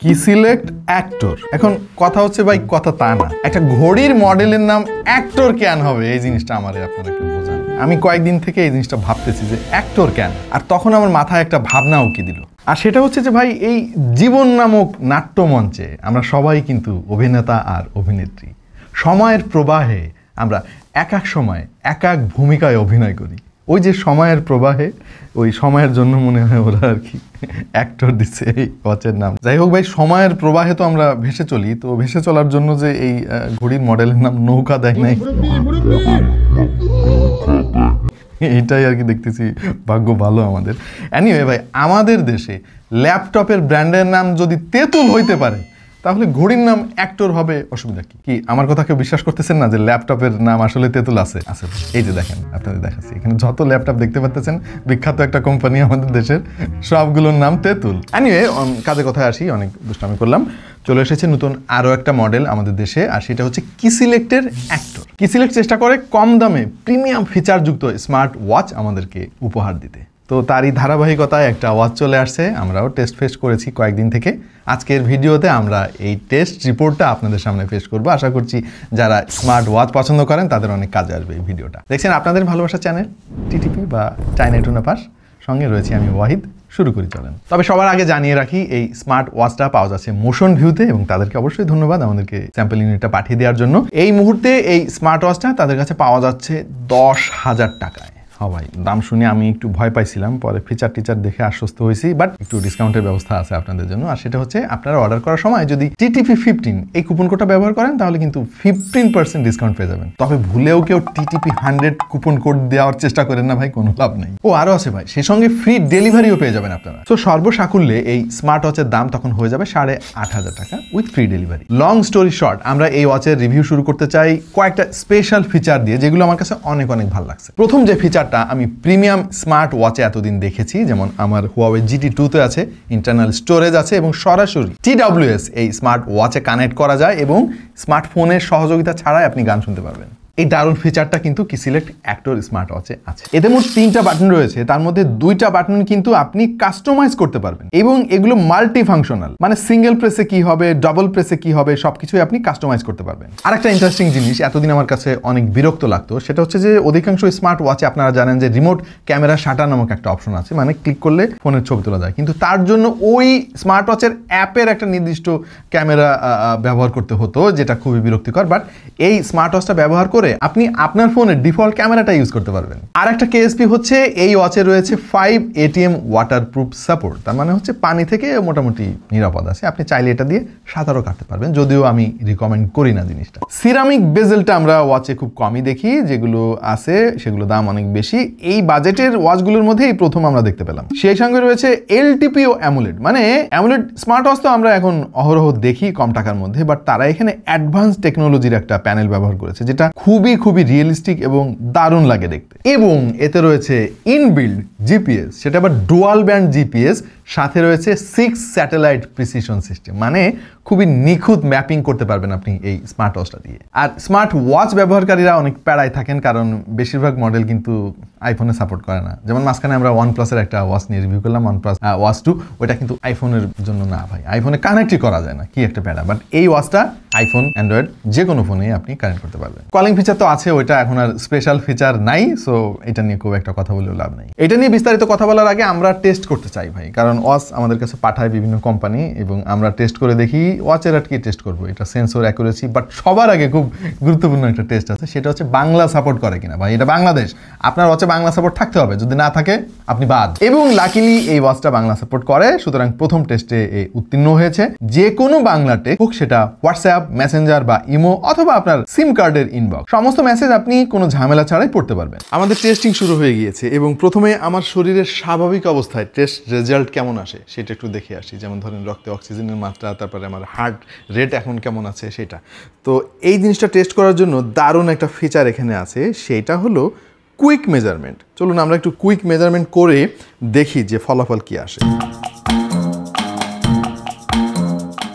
কি select actor. এখন কথা হচ্ছে ভাই, কথা তা না, একটা ঘড়ির মডেলের নাম অ্যাক্টর কেন হবে, এই জিনিসটা আমার আপনারা একটু বোঝান। আমি কয়েকদিন থেকে এই জিনিসটা ভাবতেছি যে অ্যাক্টর কেন, আর তখন আমার মাথায় একটা ভাবনা উকি দিল, আর সেটা হচ্ছে যে ভাই, এই জীবন নামক নাট্যমঞ্চে আমরা সবাই কিন্তু অভিনেতা আর অভিনেত্রী। সময়ের প্রবাহে আমরা এক এক সময় এক এক ভূমিকায় অভিনয় করি। ওই যে সময়ের প্রবাহে, ওই সময়ের জন্য মনে হয় ওরা আর কি অ্যাক্টর দিচ্ছে এই ওয়াচের নাম। যাই হোক ভাই, সময়ের প্রবাহে তো আমরা ভেসে চলি, তো ভেসে চলার জন্য যে এই ঘড়ির মডেলের নাম নৌকা দেয় নাই, এইটাই আর কি দেখতেছি ভাগ্য ভালো আমাদের। এনিওয়ে ভাই, আমাদের দেশে ল্যাপটপের ব্র্যান্ডের নাম যদি তেঁতুল হইতে পারে, তাহলে ঘড়ির নাম অ্যাক্টর হবে, অসুবিধা কি? কি আমার কথা কেউ বিশ্বাস করতেছেন না যে ল্যাপটপের নাম আসলে তেঁতুল আছে? আছে, এই যে দেখেন, আপনাদের দেখাচ্ছি, এখানে যত ল্যাপটপ দেখতে পাচ্ছেন, বিখ্যাত একটা কোম্পানি আমাদের দেশের, সবগুলোর নাম তেঁতুল। এনিওয়ে, কাজে কথায় আসি, অনেক দুষ্টামি করলাম। চলে এসেছে নতুন আরও একটা মডেল আমাদের দেশে, আর সেটা হচ্ছে কি সিলেক্টের অ্যাক্টর। কি সিলেক্ট চেষ্টা করে কম দামে প্রিমিয়াম ফিচারযুক্ত স্মার্ট ওয়াচ আমাদেরকে উপহার দিতে। তো তারই ধারাবাহিকতায় একটা ওয়াচ চলে আসছে, আমরাও টেস্ট ফেস করেছি কয়েকদিন থেকে। আজকের ভিডিওতে আমরা এই টেস্ট রিপোর্টটা আপনাদের সামনে পেশ করবো। আশা করছি যারা স্মার্ট ওয়াচ পছন্দ করেন তাদের অনেক কাজে আসবে এই ভিডিওটা। দেখছেন আপনাদের ভালোবাসা চ্যানেল টিটিপি বা চায়না টুনা পাস, সঙ্গে রয়েছি আমি ওয়াহিদ। শুরু করি চলেন। তবে সবার আগে জানিয়ে রাখি, এই স্মার্ট ওয়াচটা পাওয়া যাচ্ছে মোশন ভিউতে, এবং তাদেরকে অবশ্যই ধন্যবাদ আমাদেরকে স্যাম্পল ইউনিটটা পাঠিয়ে দেওয়ার জন্য। এই মুহূর্তে এই স্মার্ট ওয়াচটা তাদের কাছে পাওয়া যাচ্ছে 10,000 টাকায়। ভাই, দাম শুনে আমি একটু ভয় পাইছিলাম, পরে ফিচার টিচার দেখে আশ্বস্ত হয়েছি, বাট একটু ডিসকাউন্টের ব্যবস্থা আছে আপনাদের জন্য। আর সেটা হচ্ছে, আপনারা অর্ডার করার সময় যদি TTP15 এই কুপন কোডটা ব্যবহার করেন, তাহলে কিন্তু 15% ডিসকাউন্ট পেয়ে যাবেন। তবে ভুলেও কেউ TTP100 কুপন কোড দেওয়ার চেষ্টা করেন না ভাই, কোনো লাভ নেই। ও আরও আছে ভাই, সেই সঙ্গে ফ্রি ডেলিভারিও পেয়ে যাবেন আপনারা। তো সর্বসাকুল্যে এই স্মার্ট ওয়াচের দাম তখন হয়ে যাবে 8,500 টাকা with free delivery. Long story short, আমরা এই ওয়াচের রিভিউ শুরু করতে চাই কয়েকটা স্পেশাল ফিচার দিয়ে, যেগুলো আমার কাছে অনেক অনেক ভালো লাগছে। প্রথম যে ফিচার আমি প্রিমিয়াম স্মার্ট ওয়াচে এতদিন দেখেছি, যেমন আমার Huawei GT2-তে আছে, ইন্টারনাল স্টোরেজ আছে, এবং সরাসরি TWS এই স্মার্ট ওয়াচে কানেক্ট করা যায়, এবং স্মার্টফোনের সহযোগিতা ছাড়াই আপনি গান শুনতে পারবেন। এই দারুণ ফিচারটা কিন্তু কি সিলেক্ট অ্যাক্টর স্মার্ট ওয়াচে আছে। এতে মোট 3টা বাটন রয়েছে, তার মধ্যে 2টা বাটন কিন্তু আপনি কাস্টমাইজ করতে পারবেন, এবং এগুলো মাল্টি ফাংশনাল, মানে সিঙ্গেল প্রেসে কি হবে, ডাবল প্রেসে কি হবে, সবকিছুই আপনি কাস্টমাইজ করতে পারবেন। আর একটা ইন্টারেস্টিং জিনিস এতদিন আমার কাছে অনেক বিরক্ত লাগতো, সেটা হচ্ছে যে অধিকাংশ স্মার্ট ওয়াচে আপনারা জানেন যে রিমোট ক্যামেরা শাটার নামক একটা অপশন আছে, মানে ক্লিক করলে ফোনের ছবি তোলা যায়, কিন্তু তার জন্য ওই স্মার্ট ওয়াচের অ্যাপের একটা নির্দিষ্ট ক্যামেরা ব্যবহার করতে হতো, যেটা খুবই বিরক্তিকর। বাট এই স্মার্ট ওয়াচটা ব্যবহার করে আপনি আপনার ফোনের ডিফল্ট ক্যামেরাটা ইউজ করতে পারবেন। আর একটা কেএসপি হচ্ছে, এই ওয়াচে রয়েছে 5 ATM ওয়াটারপ্রুফ সাপোর্ট, তার মানে হচ্ছে পানি থেকে মোটামুটি নিরাপদ আছে, আপনি চাইলে এটা দিয়ে সাঁতারও কাটতে পারবেন, যদিও আমি রিকমেন্ড করি না জিনিসটা। সিরামিক বেজেলটা আমরা ওয়াচে খুব কমই দেখি, যেগুলো আছে সেগুলো দাম অনেক বেশি। এই বাজেটের ওয়াচগুলোর মধ্যে এই প্রথম আমরা দেখতে পেলাম। সেই সঙ্গে রয়েছে LTPO অ্যামোলেড, মানে অ্যামোলেড স্মার্ট ওয়াচ তো আমরা এখন অহরহ দেখি কম টাকার মধ্যে, বাট তারা এখানে অ্যাডভান্স টেকনোলজির একটা প্যানেল ব্যবহার করেছে, যেটা খুবই রিয়েলিস্টিক এবং দারুণ লাগে দেখতে। এবং এতে রয়েছে ইনবিল্ড জিপিএস, সেটা আবার ডুয়াল ব্যান্ড জিপিএস, সাথে রয়েছে 6 স্যাটেলাইট প্রিসিশন সিস্টেম, মানে খুবই নিখুঁত ম্যাপিং করতে পারবেন আপনি এই স্মার্ট ওয়াচটা দিয়ে। আর স্মার্ট ওয়াচ ব্যবহারকারীরা অনেক প্যারায় থাকেন, কারণ বেশিরভাগ মডেল কিন্তু আইফোনে সাপোর্ট করে না। যেমন মাঝখানে আমরা OnePlus-এর একটা ওয়াচ নিয়ে রিভিউ করলাম, OnePlus Watch 2, ওইটা কিন্তু আইফোনের জন্য না ভাই, আইফোনে কানেক্টই করা যায় না, কি একটা প্যারা। বাট এই ওয়াচটা আইফোন, অ্যান্ড্রয়েড যে কোনো ফোনে আপনি কানেক্ট করতে পারবেন। কলিং ফিচার তো আছে, ওইটা এখন আর স্পেশাল ফিচার নাই, সো এটা নিয়ে খুব একটা কথা বলেও লাভ নাই। এটা নিয়ে বিস্তারিত কথা বলার আগে আমরা টেস্ট করতে চাই ভাই, কারণ ওয়াচ আমাদের কাছে পাঠায় বিভিন্ন কোম্পানি, এবং আমরা টেস্ট করে দেখি ওয়াচের আর কি টেস্ট করবো, এটা সেন্সর অ্যাকুরেসি। বাট সবার আগে খুব গুরুত্বপূর্ণ একটা টেস্ট আছে, সেটা হচ্ছে বাংলা সাপোর্ট করে কিনা ভাই। এটা বাংলাদেশ, আপনার ওয়াচে বাংলা সাপোর্ট থাকতে হবে, যদি না থাকে আপনি বাদ। এবং লাকিলি এই ওয়াচটা বাংলা সাপোর্ট করে, সুতরাং প্রথম টেস্টে উত্তীর্ণ হয়েছে। যে কোনো বাংলা টেক্সট হোক, সেটা হোয়াটসঅ্যাপ, মেসেঞ্জার বা ইমো, অথবা আপনার সিম কার্ডের ইনবক্স, সমস্ত মেসেজ আপনি কোনো ঝামেলা ছাড়াই পড়তে পারবেন। আমাদের টেস্টিং শুরু হয়ে গিয়েছে, এবং প্রথমে আমার শরীরের স্বাভাবিক অবস্থায় টেস্ট রেজাল্ট কেমন আসে সেটা একটু দেখে আসি। যেমন ধরেন রক্তে অক্সিজেনের মাত্রা, তারপরে আমার হার্ট রেট এখন কেমন আছে সেটা। তো এই জিনিসটা টেস্ট করার জন্য দারুণ একটা ফিচার এখানে আছে, সেটা হলো কুইক মেজারমেন্ট। চলুন আমরা একটু কুইক মেজারমেন্ট করে দেখি যে ফলাফল কি আসে।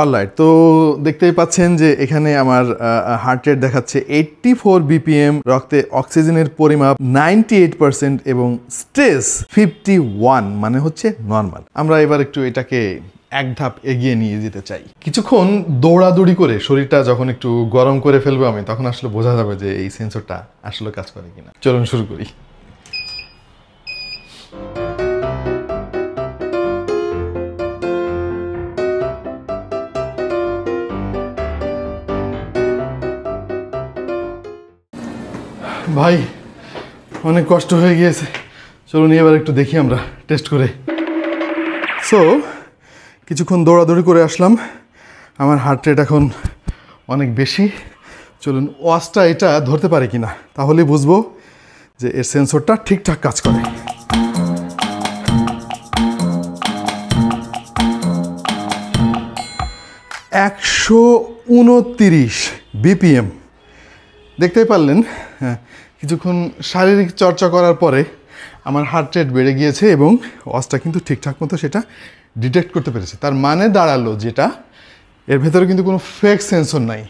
অলরাইট, তো দেখতেই পাচ্ছেন যে এখানে আমার হার্ট রেট দেখাচ্ছে 84 BPM, রক্তে অক্সিজেনের পরিমাপ 98% এবং স্ট্রেস 51, মানে হচ্ছে নর্মাল। আমরা এবার একটু এটাকে এক ধাপ এগিয়ে নিয়ে যেতে চাই। কিছুক্ষণ দৌড়াদৌড়ি করে শরীরটা যখন একটু গরম করে ফেলবো আমি, তখন আসলে বোঝা যাবে যে এই সেন্সরটা আসলে কাজ করে কিনা। চলুন শুরু করি। ভাই অনেক কষ্ট হয়ে গিয়েছে, চলুন এবার একটু দেখি আমরা টেস্ট করে। সো কিছুক্ষণ দৌড়াদৌড়ি করে আসলাম, আমার হার্ট রেট এখন অনেক বেশি। চলুন ওয়াচটা এটা ধরতে পারে কিনা, তাহলে বুঝবো যে এর সেন্সরটা ঠিকঠাক কাজ করে। 129 BPM, দেখতেই পারলেন। হ্যাঁ, কিছুক্ষণ শারীরিক চর্চা করার পরে আমার হার্ট রেট বেড়ে গিয়েছে এবং ওয়াচটা কিন্তু ঠিকঠাক মতো সেটা ডিটেক্ট করতে পেরেছে। তার মানে দাঁড়ালো যেটা এর ভেতরে কিন্তু কোনো ফেক সেন্সর নাই।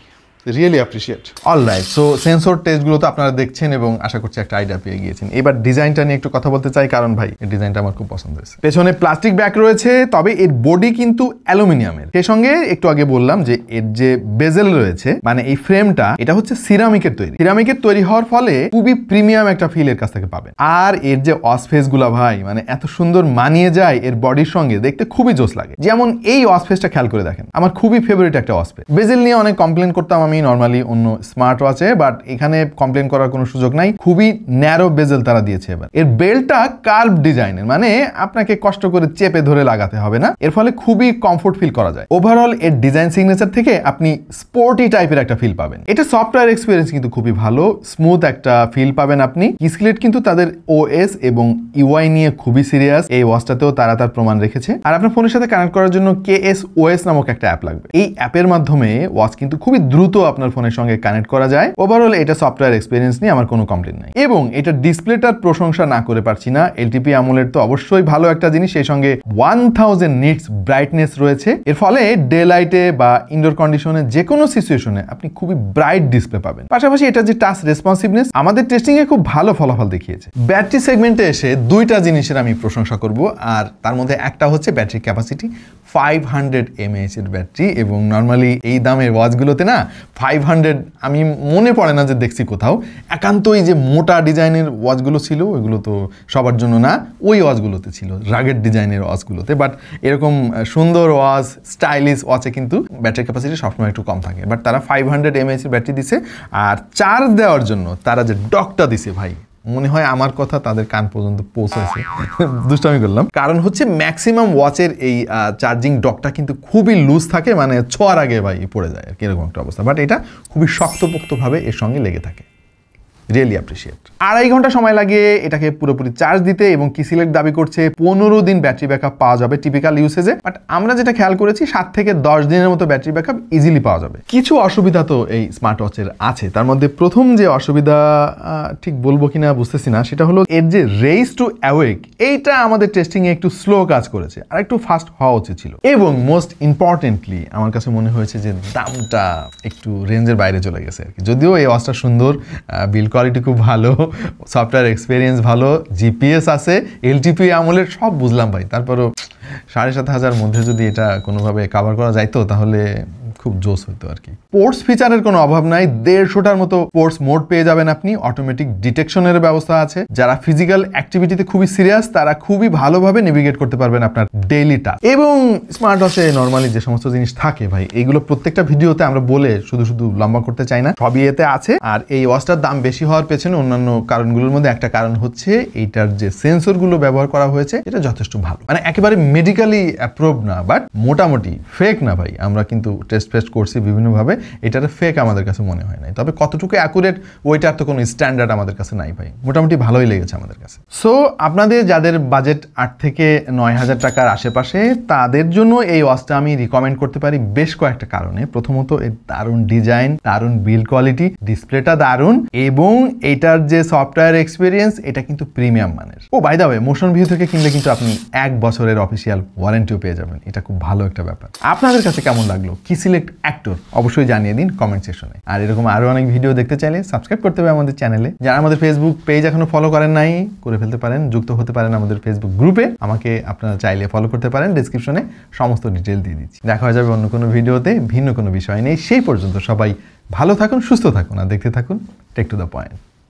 Really appreciate. Alright, so sensor টেস্টগুলো তো আপনারা দেখছেন এবং আশা করছি একটা আইডিয়া পেয়ে গিয়েছেন। এবার ডিজাইনটা নিয়ে একটু কথা বলতে চাই, কারণ ভাই এই ডিজাইনটা আমার খুব পছন্দ হয়েছে। পেছনে প্লাস্টিক ব্যাক রয়েছে, তবে এর বডি কিন্তু অ্যালুমিনিয়ামের। সেই সঙ্গে একটু আগে বললাম যে এর যে বেজেল রয়েছে, মানে এই ফ্রেমটা, এটা হচ্ছে সিরামিকের তৈরি। সিরামিকের তৈরি হওয়ার ফলে খুবই প্রিমিয়াম একটা ফিল এর কাছ থেকে পাবেন। আর এর যে অসফেস গুলা ভাই, মানে এত সুন্দর মানিয়ে যায় এর বডির সঙ্গে, দেখতে খুবই জোস লাগে। যেমন এই অসফেসটা খেয়াল করে দেখেন, আমার খুবই ফেভারিট একটা অসফেস। বেজেল নিয়ে অনেক কমপ্লেন করতাম আমি নর্মালি অন্য স্মার্ট ওয়াচে, বাট এখানে কমপ্লেন করার কোনো সুযোগ নাই। খুবই ন্যারো বেজেল তারা দিয়েছে। এবার এর বেল্টটা কার্ভ ডিজাইনের, মানে আপনাকে কষ্ট করে চেপে ধরে লাগাতে হবে না, এর ফলে খুবই কমফোর্ট ফিল করা যায়। ওভারঅল এর ডিজাইন সিগনেচার থেকে আপনি স্পোর্টি টাইপের একটা ফিল পাবেন। এটা সফটওয়্যার এক্সপিরিয়েন্স কিন্তু খুবই ভালো, স্মুথ একটা ফিল পাবেন আপনি। কিসলেট কিন্তু তাদের ওএস এবং ইউআই নিয়ে খুবই সিরিয়াস। এই ওয়াচটাতেও তারা তার প্রমাণ রেখেছে। আর আপনার ফোনের সাথে কানেক্ট করার জন্য KSOS নামক একটা অ্যাপ লাগবে। এই অ্যাপের মাধ্যমে ওয়াচ কিন্তু খুবই দ্রুত আপনার ফোনের সঙ্গে কানেক্ট করা যায়। ওভারঅল এটা সফটওয়্যার এক্সপিরিয়েন্স নিয়ে আমার কোনো কমপ্লেন নাই। এবং এটা ডিসপ্লেটার প্রশংসা না করে পারছি না। LTP AMOLED তো অবশ্যই ভালো একটা জিনিস, সেই সঙ্গে 1000 নিটস ব্রাইটনেস রয়েছে। এর ফলে ডে লাইটে বা ইনডোর কন্ডিশনে যে কোনো সিচুয়েশনে আপনি খুবই ব্রাইট ডিসপ্লে পাবেন। পাশাপাশি এটা যে টাচ রেসপন্সিভনেস আমাদের টেস্টিং এ খুব ভালো ফলাফল দেখিয়েছে। ব্যাটারি সেগমেন্টে এসে দুইটা জিনিসের আমি প্রশংসা করব, আর তার মধ্যে একটা হচ্ছে ব্যাটারি ক্যাপাসিটি। 500 mAh এর ব্যাটারি, এবং নর্মালি এই দামের ওয়াচগুলোতে না 500 আমি মনে পড়ে না যে দেখছি কোথাও। একান্তই যে মোটা ডিজাইনের ওয়াচগুলো ছিল ওইগুলো তো সবার জন্য না, ওই ওয়াচগুলোতে ছিল, রাগেড ডিজাইনের ওয়াচগুলোতে। বাট এরকম সুন্দর ওয়াচ, স্টাইলিশ ওয়াচে কিন্তু ব্যাটারি ক্যাপাসিটি সবসময় একটু কম থাকে। বাট তারা 500 mAh এর ব্যাটারি দিছে, আর চার্জ দেওয়ার জন্য তারা যে ডকটা দিছে ভাই, মনে হয় আমার কথা তাদের কান পর্যন্ত পৌঁছেছে। দুষ্টামি করলাম, কারণ হচ্ছে ম্যাক্সিমাম ওয়াচের এই চার্জিং ডকটা কিন্তু খুবই লুজ থাকে, মানে ছোঁয়ার আগে ভাই পড়ে যায় আর কি, এরকম একটা অবস্থা। বাট এটা খুবই শক্তপোক্তভাবে এর সঙ্গে লেগে থাকে। Really appreciate. 2.5 ঘন্টা সময় লাগে এটাকে পুরোপুরি চার্জ দিতে, এবং কিসলেট দাবি করছে 15 দিন ব্যাটারি ব্যাকআপ পাওয়া যাবে টিপিক্যাল ইউসেজে। বাট আমরা যেটা খেয়াল করেছি 7 থেকে 10 দিনের মতো ব্যাটারি ব্যাকআপ ইজিলি পাওয়া যাবে। কিছু অসুবিধা তো এই স্মার্ট ওয়াচের আছে, তার মধ্যে প্রথম যে অসুবিধা, ঠিক বলবো কিনা বুঝতেছি না, সেটা হলো এর যে রেইজ টু অ্যাওয়েক, এইটা আমাদের টেস্টিং এ একটু স্লো কাজ করেছে, আর একটু ফাস্ট হওয়া উচিত ছিল। এবং মোস্ট ইম্পর্টেন্টলি আমার কাছে মনে হয়েছে যে দামটা একটু রেঞ্জের বাইরে চলে গেছে আর কি। যদিও এই ওয়াচটা সুন্দর, বিল কোয়ালিটি খুব ভালো, সফটওয়্যার এক্সপিরিয়েন্স ভালো, জিপিএস আছে, LTP AMOLED সব বুঝলাম ভাই, তারপরও 7,500 মধ্যে যদি এটা কোনোভাবে কভার করা যাইতো তাহলে খুব জোস হইতো আর কি। পোর্টস ফিচারের কোনো অভাব নাই, 150টার মতো পোর্টস মোড পেয়ে যাবেন আপনি। অটোমেটিক ডিটেকশনের ব্যবস্থা আছে। যারা ফিজিক্যাল অ্যাক্টিভিটিতে খুবই সিরিয়াস তারা খুবই ভালোভাবে নেভিগেট করতে পারবেন আপনার ডেইলি টাস্ক। এবং স্মার্ট ওয়াচে নর্মালি যে সমস্ত জিনিস থাকে ভাই, এইগুলো প্রত্যেকটা ভিডিওতে আমরা বলে শুধু শুধু লম্বা করতে চাই না, সবই এতে আছে। আর এই ওয়াচটার দাম বেশি হওয়ার পেছনে অন্যান্য কারণগুলোর মধ্যে একটা কারণ হচ্ছে এইটার যে সেন্সরগুলো ব্যবহার করা হয়েছে এটা যথেষ্ট ভালো, মানে একেবারে মেডিকেলি অ্যাপ্রুভ না, বাট মোটামুটি ফেক না ভাই। আমরা কিন্তু টেস্ট করছি বিভিন্নভাবে, এটার ফেক আমাদের কাছে মনে হয় নাই। তবে কতটুকু অ্যাকুরেট ওইটার তো কোনো স্ট্যান্ডার্ড আমাদের কাছে নাই ভাই, মোটামুটি ভালোই লেগেছে আমাদের কাছে। সো আপনাদের যাদের বাজেট 8 থেকে 9,000 টাকার আশেপাশে, তাদের জন্য এই ওয়াচটা আমি রিকমেন্ড করতে পারি বেশ কয়েকটা কারণে। প্রথমত এর দারুণ ডিজাইন, দারুণ বিল্ড কোয়ালিটি, ডিসপ্লেটা দারুণ, এবং এটার যে সফটওয়্যার এক্সপিরিয়েন্স এটা কিন্তু প্রিমিয়াম মানের। Oh by the way, Motion View থেকে কিনলে কিন্তু আপনি 1 বছরের অফিসিয়াল ওয়ারেন্টিও পেয়ে যাবেন, এটা খুব ভালো একটা ব্যাপার। আপনাদের কাছে কেমন লাগলো? কি সিলেক্ট পারফেক্ট অ্যাক্টর? অবশ্যই জানিয়ে দিন কমেন্ট সেকশনে। আর এরকম আরও অনেক ভিডিও দেখতে চাইলে সাবস্ক্রাইব করতে হবে আমাদের চ্যানেলে। যারা আমাদের ফেসবুক পেজ এখনো ফলো করেন নাই, করে ফেলতে পারেন, যুক্ত হতে পারেন আমাদের ফেসবুক গ্রুপে। আমাকে আপনারা চাইলে ফলো করতে পারেন, ডেসক্রিপশনে সমস্ত ডিটেল দিয়ে দিচ্ছি। দেখা হয়ে যাবে অন্য কোনো ভিডিওতে ভিন্ন কোনো বিষয় নেই। সেই পর্যন্ত সবাই ভালো থাকুন, সুস্থ থাকুন, আর দেখতে থাকুন টেক টু দ্য পয়েন্ট।